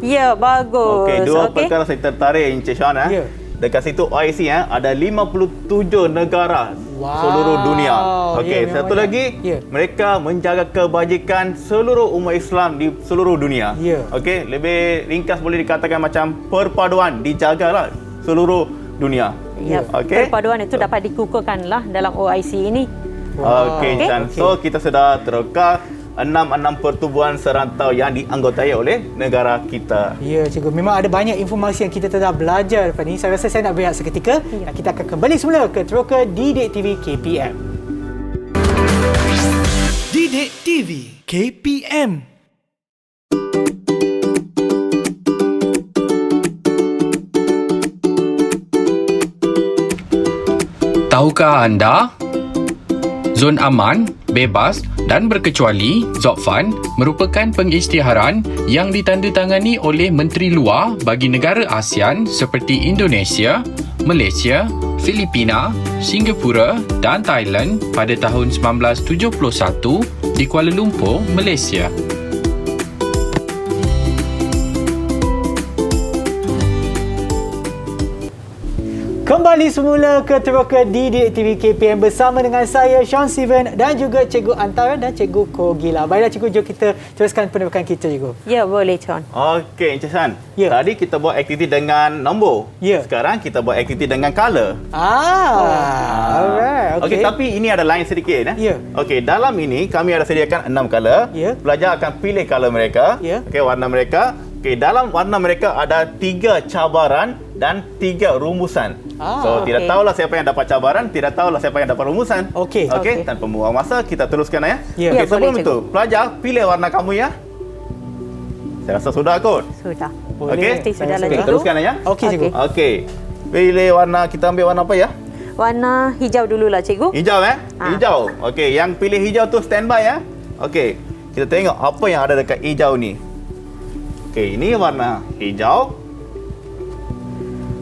Ya, bagus. Okey, dua perkara saya tertarik Encik Sean. Ya. Dekat situ OIC ada 57 negara seluruh dunia. Okey, Ya, satu memang lagi ya. mereka menjaga kebajikan seluruh umat Islam di seluruh dunia. Ya. Okey, lebih ringkas boleh dikatakan macam perpaduan dijagalah seluruh dunia. Ya, Okey. perpaduan itu dapat dikukuhkanlah dalam OIC ini. Okey, Chan. So kita sudah terukar 6 pertubuhan serantau yang dianggotai oleh negara kita. Ya, Cikgu. Memang ada banyak informasi yang kita telah belajar daripada ini. Saya rasa saya nak berehat seketika. Dan kita akan kembali semula ke Teroka Didik TV KPM. Didik TV KPM. Tahukah anda? Zon aman, bebas dan berkecuali (ZOFAN) merupakan pengisytiharan yang ditandatangani oleh Menteri Luar bagi negara ASEAN seperti Indonesia, Malaysia, Filipina, Singapura dan Thailand pada tahun 1971 di Kuala Lumpur, Malaysia. Kembali semula ke Teroka Didik TV KPM bersama dengan saya Sean Steven dan juga Cikgu Antara dan Cikgu Kogila. Baiklah Cikgu, jom kita teruskan penerbangan kita Cikgu. Ya, boleh Con. Okey, Encik San. Ya. Tadi kita buat aktiviti dengan nombor. Ya. Sekarang kita buat aktiviti dengan color. Alright. Okey, tapi ini ada lain sedikit. Ya. Okey, dalam ini kami ada sediakan 6 color. Ya. Pelajar akan pilih color mereka. Ya. Okey, warna mereka. Okey, dalam warna mereka ada 3 cabaran dan 3 rumusan. So, tidak tahulah siapa yang dapat cabaran, tidak tahulah siapa yang dapat rumusan. Okey. Okey, tanpa membuang masa, kita teruskan ya. Ya. Okey, Ya, sebelum boleh, itu, pelajar pilih warna kamu ya. Saya rasa sudah kot. Sudah. Boleh. Okey. Mesti sudah lah Okey, Cikgu. teruskan ya. Okey Cikgu. Okey. Pilih warna, kita ambil warna apa ya? Warna hijau dululah Cikgu. Hijau Hijau. Okey, yang pilih hijau tu standby ya. Okey. Kita tengok apa yang ada dekat hijau ni. Okey, ini warna hijau.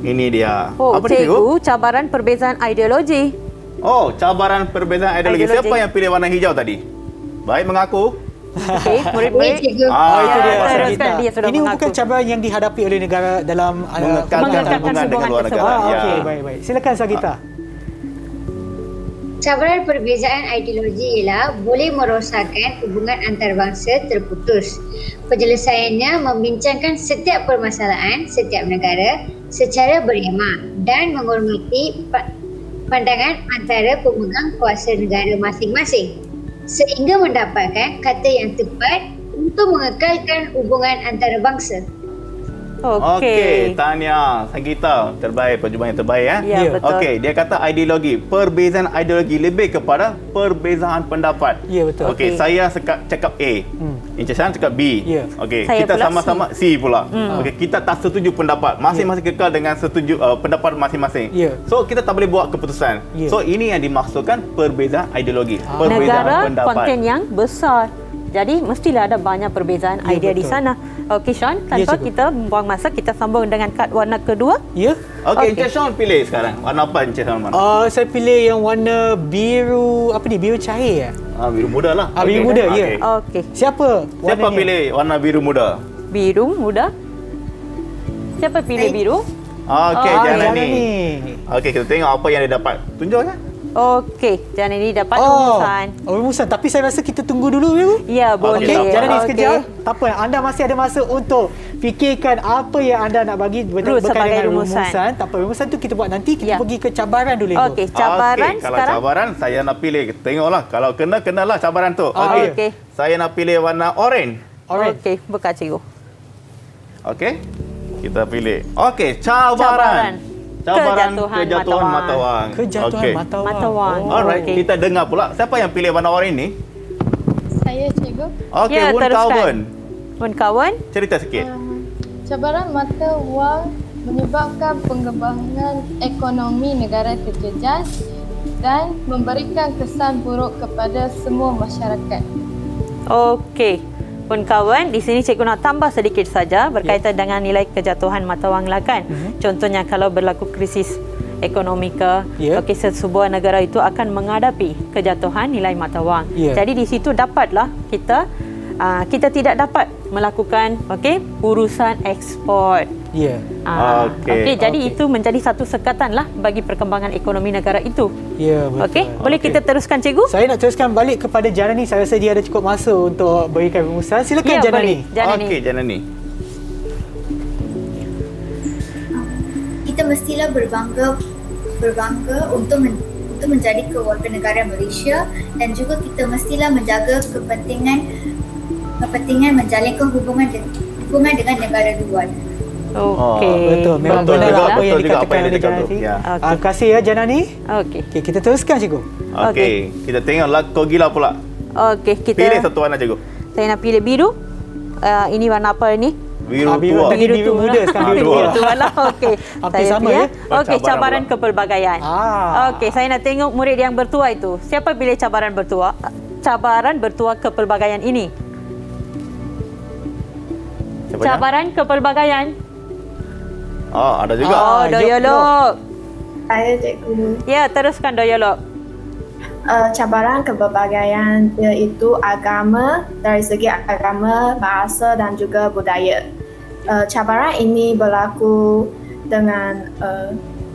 Ini dia. Oh, Apa dia, Cikgu, cabaran perbezaan ideologi. Oh, cabaran perbezaan ideologi. Ideologi. Siapa yang pilih warna hijau tadi? Baik mengaku. Okey, murid-murid. Cikgu. Itu dia. teruskan, Kita. dia sudah Ini mengaku. merupakan cabaran yang dihadapi oleh negara dalam Mengekalkan Mengekalkan hubungan dengan luar hubungan negara. Ya. Okey, baik. Silakan Sagita. Cabaran perbezaan ideologi ialah boleh merosakkan hubungan antarabangsa terputus. Penyelesaiannya membincangkan setiap permasalahan setiap negara secara beremak dan menghormati pandangan antara pemegang kuasa negara masing-masing sehingga mendapatkan kata yang tepat untuk mengekalkan hubungan antarabangsa. Okey. Tania Sanggita, terbaik, perjumpaan yang terbaik ya. Ya, betul. Okey, dia kata ideologi, perbezaan ideologi lebih kepada perbezaan pendapat. Ya, betul. Okey, saya cakap A. Encik Shan cakap B. Ya. Okey, Saya kita pula sama-sama C pula. Okey, kita tak setuju pendapat. Masing-masing kekal dengan setuju pendapat masing-masing. Ya. So, kita tak boleh buat keputusan. Ya. So, ini yang dimaksudkan perbezaan ideologi, perbezaan Negara pendapat. konten yang besar. Jadi mestilah ada banyak perbezaan Ya, idea di betul. sana. Okey Sean, Ya, tanpa cikgu. kita buang masa, kita sambung dengan kad warna kedua. Ya. Okey, Okey. Encik Sean pilih sekarang. Warna apa Encik Sean mana? Saya pilih yang warna biru, apa ni? Biru cair ya? Biru muda lah. Biru Okey. muda, ya. Okey. Okey. Siapa? Siapa warnanya? pilih warna biru muda? Biru muda. Siapa pilih biru? Okey, jangan Jana ni. ni. Okey, kita tengok apa yang dia dapat. Tunjuk ya. Okey, jangan ini dapat rumusan. Rumusan. Tapi saya rasa kita tunggu dulu dulu. Ya, boleh. Okey, Jangan ni Okey. sekejap. Tak apa, anda masih ada masa untuk fikirkan apa yang anda nak bagi berkaitan sebagai dengan rumusan. Tak apa, rumusan tu kita buat nanti. Kita Ya. pergi ke cabaran dulu. Ibu. Okey, cabaran Okey, kalau sekarang. cabaran saya nak pilih. Tengoklah. Kalau kena, kenalah cabaran tu. Okey. Okey. Saya nak pilih warna oren. Alright. Okey, buka cikgu. Okey. Kita pilih. Okey, cabaran. Kejatuhan mata wang. Kejatuhan Okey. mata wang. Mata wang. Alright, Okey. kita dengar pula. Siapa yang pilih warna oren ni? Saya cikgu. Okey, Ya, Wun teruskan. Kawan. Pun kawan, Cerita sikit. Cabaran mata wang menyebabkan pengembangan ekonomi negara terjejas dan memberikan kesan buruk kepada semua masyarakat. okey. Pun kawan, di sini cikgu nak tambah sedikit saja berkaitan dengan nilai kejatuhan mata wang lah kan. Contohnya kalau berlaku krisis ekonomi ke, Ya. okey, sebuah negara itu akan menghadapi kejatuhan nilai mata wang. Ya. Jadi di situ dapatlah kita tidak dapat melakukan urusan ekspor. Ya. Okey. Jadi itu menjadi satu sekatan lah bagi perkembangan ekonomi negara itu. Ya, betul. Okey, boleh kita teruskan cikgu? Saya nak teruskan balik kepada Jana ni. Saya rasa dia ada cukup masa untuk berikan rumusan. Silakan Ya, Jana boleh. ni. Jana ni. Okey, jangan ni. Kita mestilah berbangga untuk menjadi kewarganegaraan Malaysia dan juga kita mestilah menjaga kepentingan menjalinkan hubungan dengan negara luar. Okey. Betul. Memang Betul benar juga, apa yang betul juga apa dikatakan yang oleh dia Jana cakap ni. tu. Ya. Terima kasih ya Jana ni. Okey. Okey, kita teruskan cikgu. Okey, kita tengoklah kau gila pula. Okey, kita Pilih satu warna cikgu. saya nak pilih biru. Ini warna apa ini? Biru biru tua. tadi. biru muda, sekarang biru tua. Biru tua lah. Okey. Hampir Saya sama, pilih, ya? Okey, Cabaran cabaran pula. kepelbagaian. Okey, saya nak tengok murid yang bertua itu. Siapa pilih cabaran bertua? Cabaran bertua kepelbagaian ini. Siapa Cabaran kepelbagaian. ada juga. Oh, Doyolok. Saya cikgu. Ya, teruskan Doyolok. Cabaran kepelbagaian iaitu agama, dari segi agama, bahasa dan juga budaya. Cabaran ini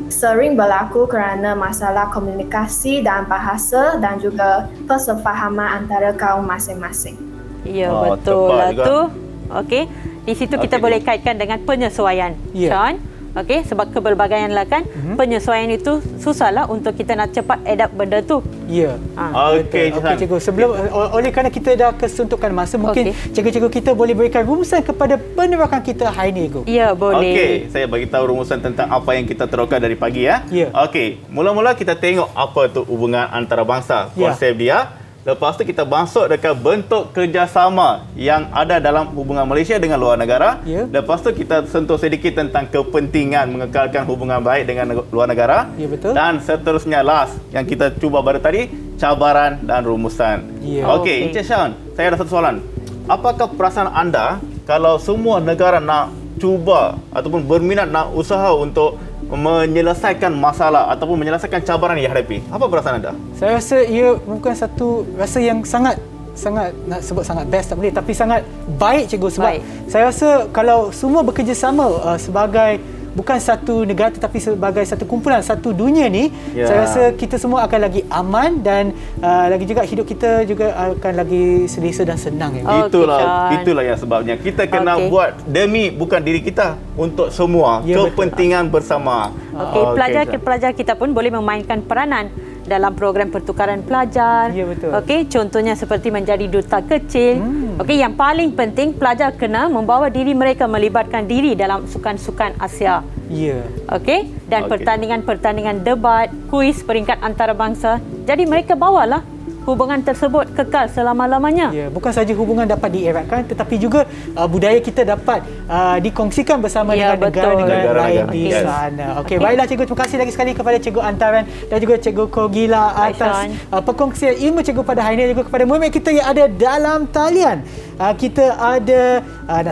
sering berlaku kerana masalah komunikasi dan bahasa dan juga persefahaman antara kaum masing-masing. Ya, Oh, betul tepat lah juga. tu. Okey. Di situ kita Okey. boleh kaitkan dengan penyesuaian. Ya. Sean. Okey, sebab kepelbagaian lah kan. Penyesuaian itu susahlah untuk kita nak cepat adapt benda tu. Ya. Okey, Okey cikgu. Sebelum oleh kerana kita dah kesuntukan masa, mungkin cikgu-cikgu kita boleh berikan rumusan kepada penerakan kita hari ini, cikgu. Ya, boleh. Okey, saya bagi tahu rumusan tentang apa yang kita terokkan dari pagi ya. Ya. Okey, mula-mula kita tengok apa tu hubungan antarabangsa, Ya. konsep dia. Lepas tu kita masuk dekat bentuk kerjasama yang ada dalam hubungan Malaysia dengan luar negara. Ya. Lepas tu kita sentuh sedikit tentang kepentingan mengekalkan hubungan baik dengan luar negara. Ya, betul. Dan seterusnya last yang kita cuba baru tadi, cabaran dan rumusan. Ya. Okey, Encik Shan, saya ada satu soalan. Apakah perasaan anda kalau semua negara nak cuba ataupun berminat nak usaha untuk menyelesaikan masalah ataupun menyelesaikan cabaran yang dihadapi? Apa perasaan anda? Saya rasa ia bukan satu rasa yang sangat nak sebut sangat best tak boleh, tapi sangat baik cikgu, sebab Baik. saya rasa kalau semua bekerjasama sebagai bukan satu negara tetapi sebagai satu kumpulan, satu dunia ni, Ya. saya rasa kita semua akan lagi aman dan lagi juga hidup kita juga akan lagi selesa dan senang. Ya. Okey, Shan. Itulah yang sebabnya kita kena Okey. buat demi bukan diri kita, untuk semua, Ya, kepentingan bersama. Okey, pelajar kita pun boleh memainkan peranan dalam program pertukaran pelajar. Ya, betul. Okey, contohnya seperti menjadi duta kecil. Okey, yang paling penting pelajar kena membawa diri mereka melibatkan diri dalam sukan-sukan Asia. Ya. Okey, dan Okey. pertandingan-pertandingan debat, kuis peringkat antarabangsa. Jadi mereka bawalah hubungan tersebut kekal selama-lamanya. Ya, bukan saja hubungan dapat dieratkan tetapi juga budaya kita dapat dikongsikan bersama Ya, dengan betul. negara-negara lain di Yes. sana. Okey, baiklah cikgu, terima kasih lagi sekali kepada cikgu Antaran dan juga cikgu Kogila Baik, atas Sean. perkongsian ilmu cikgu pada hari ini dan juga kepada murid kita yang ada dalam talian. Kita ada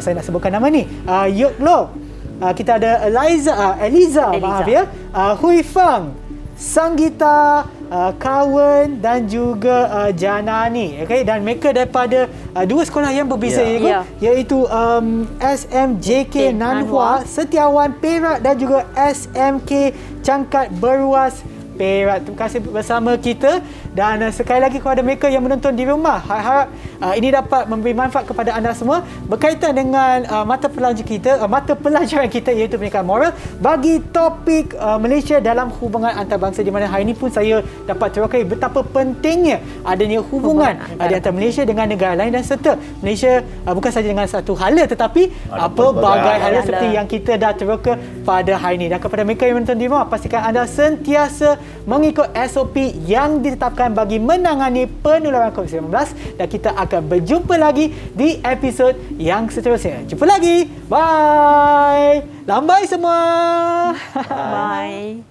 saya nak sebutkan nama ni. Yoklo. Kita ada Eliza. Maaf ya. Hui Fang, Sanggita, Kawan dan juga Janani. Okay? Dan mereka daripada dua sekolah yang berbeza iaitu SMJK Nanhua, Setiawan Perak dan juga SMK Cangkat Beruas Perak. Terima kasih bersama kita dan sekali lagi kepada mereka yang menonton di rumah, harap ini dapat memberi manfaat kepada anda semua berkaitan dengan mata pelajaran kita iaitu pendidikan moral bagi topik Malaysia dalam hubungan antarabangsa, di mana hari ini pun saya dapat terokai betapa pentingnya adanya hubungan di antara Malaysia dengan negara lain dan serta Malaysia bukan saja dengan satu hala tetapi pelbagai hala seperti yang kita dah teroka pada hari ini. Dan kepada mereka yang menonton di rumah, pastikan anda sentiasa mengikut SOP yang ditetapkan bagi menangani penularan COVID-19 dan kita akan berjumpa lagi di episod yang seterusnya. Jumpa lagi. Bye. Lambai semua. Bye.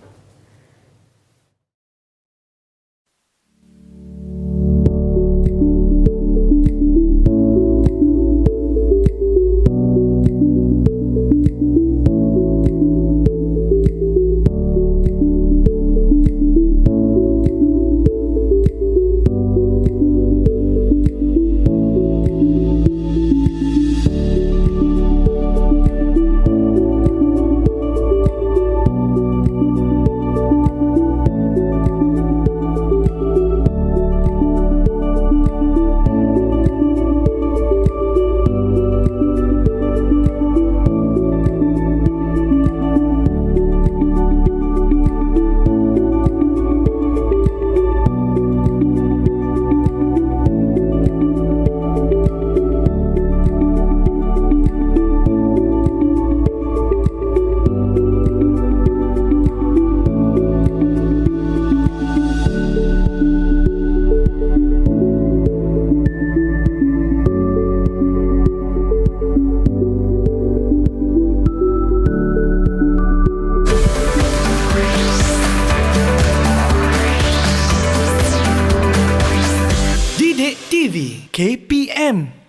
Didik TV KPM